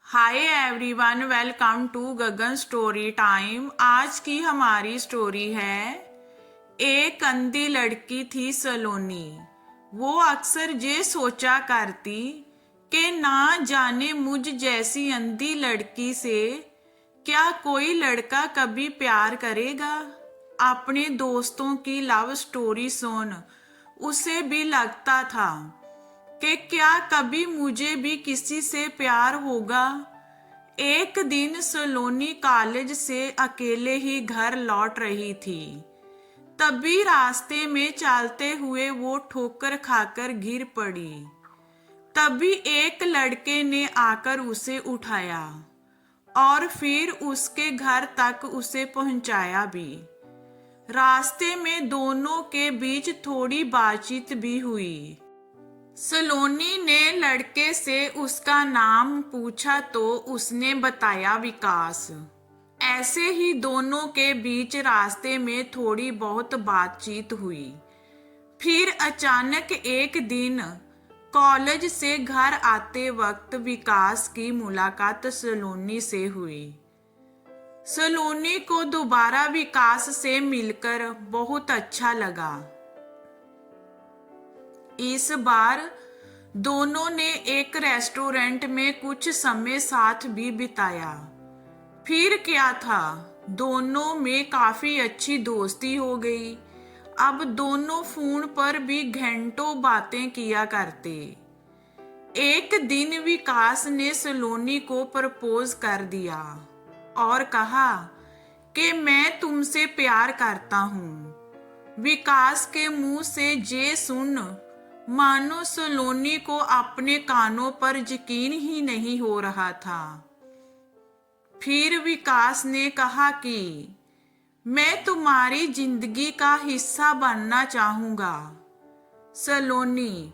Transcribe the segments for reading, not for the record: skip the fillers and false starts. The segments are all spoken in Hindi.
Hi everyone, welcome to Gagan story time. आज की हमारी स्टोरी है एक अंधी लड़की थी सलोनी। वो अक्सर ये सोचा करती कि ना जाने मुझ जैसी अंधी लड़की से क्या कोई लड़का कभी प्यार करेगा। अपने दोस्तों की लव स्टोरी सुन उसे भी लगता था कि क्या कभी मुझे भी किसी से प्यार होगा। एक दिन सलोनी कॉलेज से अकेले ही घर लौट रही थी। तभी रास्ते में चलते हुए वो ठोकर खाकर गिर पड़ी। तभी एक लड़के ने आकर उसे उठाया और फिर उसके घर तक उसे पहुंचाया भी। रास्ते में दोनों के बीच थोड़ी बातचीत भी हुई। सलोनी ने लड़के से उसका नाम पूछा तो उसने बताया विकास। ऐसे ही दोनों के बीच रास्ते में थोड़ी बहुत बातचीत हुई। फिर अचानक एक दिन कॉलेज से घर आते वक्त विकास की मुलाकात सलोनी से हुई। सलोनी को दोबारा विकास से मिलकर बहुत अच्छा लगा। इस बार दोनों ने एक रेस्टोरेंट में कुछ समय साथ भी बिताया। फिर क्या था, दोनों में काफी अच्छी दोस्ती हो गई। अब दोनों फोन पर भी घंटों बातें किया करते। एक दिन विकास ने सलोनी को प्रपोज कर दिया और कहा कि मैं तुमसे प्यार करता हूँ। विकास के मुंह से ये सुन मानो सलोनी को अपने कानों पर यकीन ही नहीं हो रहा था। फिर विकास ने कहा कि मैं तुम्हारी जिंदगी का हिस्सा बनना चाहूंगा। सलोनी,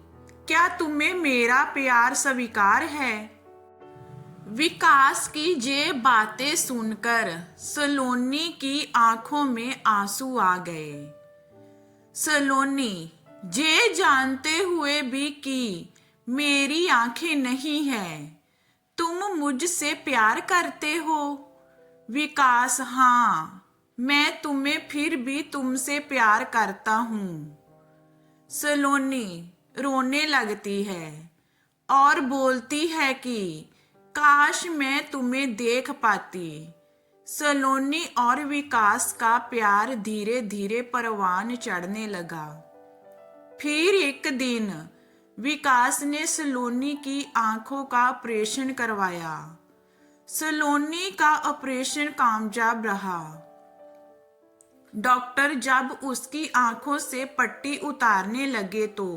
क्या तुम्हें मेरा प्यार स्वीकार है? विकास की ये बातें सुनकर सलोनी की आंखों में आंसू आ गए। सलोनी, ये जानते हुए भी कि मेरी आंखें नहीं है, तुम मुझसे प्यार करते हो? विकास, हाँ, मैं तुम्हें फिर भी तुमसे प्यार करता हूँ। सलोनी रोने लगती है और बोलती है कि काश मैं तुम्हें देख पाती। सलोनी और विकास का प्यार धीरे धीरे परवान चढ़ने लगा। फिर एक दिन विकास ने सलोनी की आंखों का ऑपरेशन करवाया। सलोनी का ऑपरेशन कामयाब रहा। डॉक्टर जब उसकी आंखों से पट्टी उतारने लगे तो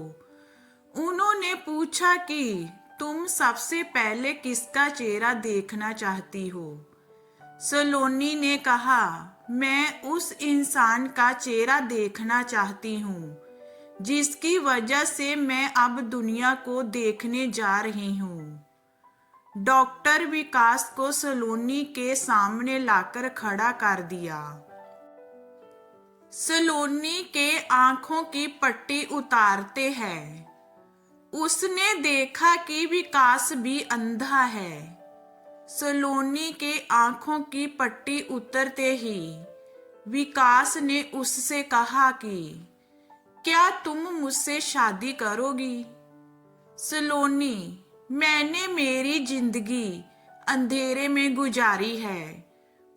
उन्होंने पूछा कि तुम सबसे पहले किसका चेहरा देखना चाहती हो? सलोनी ने कहा, मैं उस इंसान का चेहरा देखना चाहती हूँ जिसकी वजह से मैं अब दुनिया को देखने जा रही हूँ। डॉक्टर विकास को सलोनी के सामने लाकर खड़ा कर दिया। सलोनी के आंखों की पट्टी उतारते हैं उसने देखा कि विकास भी अंधा है। सलोनी के आंखों की पट्टी उतरते ही विकास ने उससे कहा कि क्या तुम मुझसे शादी करोगी? सलोनी, मैंने मेरी जिंदगी अंधेरे में गुजारी है।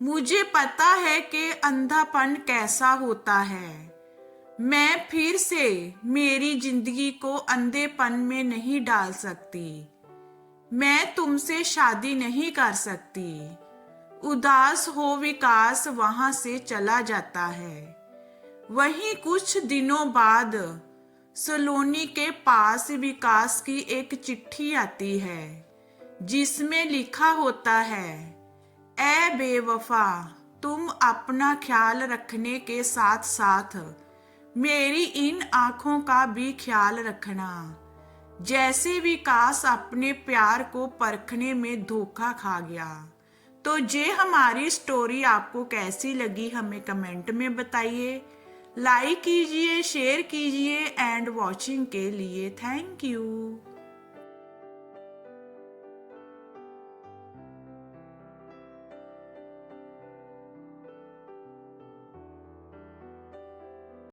मुझे पता है कि अंधापन कैसा होता है। मैं फिर से मेरी जिंदगी को अंधेपन में नहीं डाल सकती। मैं तुमसे शादी नहीं कर सकती। उदास हो विकास वहां से चला जाता है। वहीं कुछ दिनों बाद सलोनी के पास विकास की एक चिट्ठी आती है जिसमें लिखा होता है, ऐ बेवफा, तुम अपना ख्याल रखने के साथ साथ मेरी इन आंखों का भी ख्याल रखना। जैसे विकास अपने प्यार को परखने में धोखा खा गया। तो ये हमारी स्टोरी आपको कैसी लगी हमें कमेंट में बताइए। लाइक कीजिए, शेयर कीजिए एंड वॉचिंग के लिए थैंक यू।